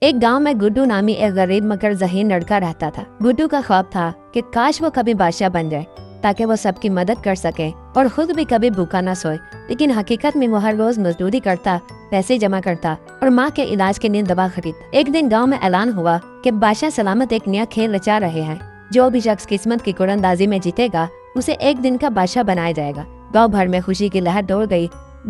ایک گاؤں میں گڈو نامی ایک غریب مگر ذہین لڑکا رہتا تھا۔ گڈو کا خواب تھا کہ کاش وہ کبھی بادشاہ بن جائے تاکہ وہ سب کی مدد کر سکے اور خود بھی کبھی بھوکا نہ سوئے، لیکن حقیقت میں وہ ہر روز مزدوری کرتا، پیسے جمع کرتا اور ماں کے علاج کے لیے دوا خریدتا۔ ایک دن گاؤں میں اعلان ہوا کہ بادشاہ سلامت ایک نیا کھیل رچا رہے ہیں، جو بھی شخص قسمت کی قرآن میں جیتے گا اسے ایک دن کا بادشاہ بنایا جائے گا۔ گاؤں بھر میں خوشی کی لہر دوڑ گئی۔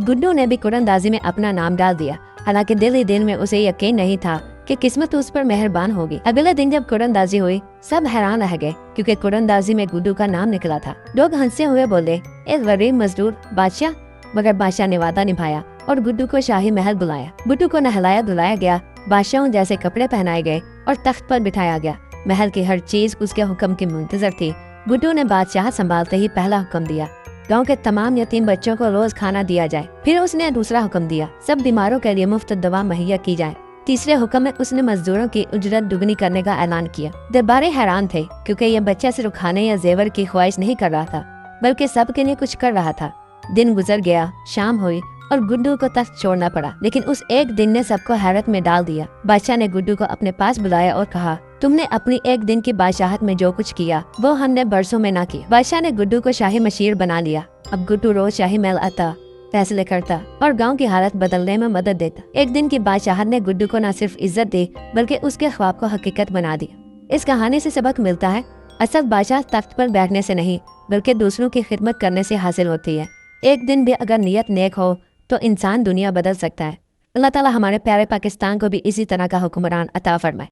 گڈو نے بھی قرآن میں اپنا نام ڈال دیا، حالانکہ دل ہی دل میں اسے یقین نہیں تھا کہ قسمت اس پر مہربان ہوگی۔ اگلے دن جب قرآن ہوئی، سب حیران رہ گئے کیونکہ قرآن میں گڈو کا نام نکلا تھا۔ لوگ ہنستے ہوئے بولے، ایک غریب مزدور بادشاہ! مگر بادشاہ نے وعدہ نبھایا اور گڈو کو شاہی محل بلایا۔ گڈو کو نہلایا دھلایا گیا، بادشاہوں جیسے کپڑے پہنائے گئے اور تخت پر بٹھایا گیا۔ محل کی ہر چیز اس کے حکم کی منتظر تھی۔ گڈو نے بادشاہ سنبھالتے ہی پہلا حکم دیا، گاؤں کے تمام یتیم بچوں کو روز کھانا دیا جائے۔ پھر اس نے دوسرا حکم دیا، سب بیماروں کے لیے مفت دوا مہیا کی جائے۔ تیسرے حکم میں اس نے مزدوروں کی اجرت دگنی کرنے کا اعلان کیا۔ درباری حیران تھے کیونکہ یہ بچہ صرف کھانے یا زیور کی خواہش نہیں کر رہا تھا بلکہ سب کے لیے کچھ کر رہا تھا۔ دن گزر گیا، شام ہوئی اور گڈو کو تخت چھوڑنا پڑا، لیکن اس ایک دن نے سب کو حیرت میں ڈال دیا۔ بادشاہ نے گڈو کو اپنے پاس بلایا اور کہا، تم نے اپنی ایک دن کی بادشاہت میں جو کچھ کیا وہ ہم نے برسوں میں نہ کیا۔ بادشاہ نے گڈو کو شاہی مشیر بنا لیا۔ اب گڈو روز شاہی محل آتا، فیصلے کرتا اور گاؤں کی حالت بدلنے میں مدد دیتا۔ ایک دن کی بادشاہت نے گڈو کو نہ صرف عزت دی بلکہ اس کے خواب کو حقیقت بنا دیا۔ اس کہانی سے سبق ملتا ہے، اصل بادشاہ تخت پر بیٹھنے سے نہیں بلکہ دوسروں کی خدمت کرنے سے حاصل ہوتی ہے۔ ایک دن بھی اگر نیت نیک ہو تو انسان دنیا بدل سکتا ہے۔ اللہ تعالی ہمارے پیارے پاکستان کو بھی اسی طرح کا حکمران عطا فرمائے۔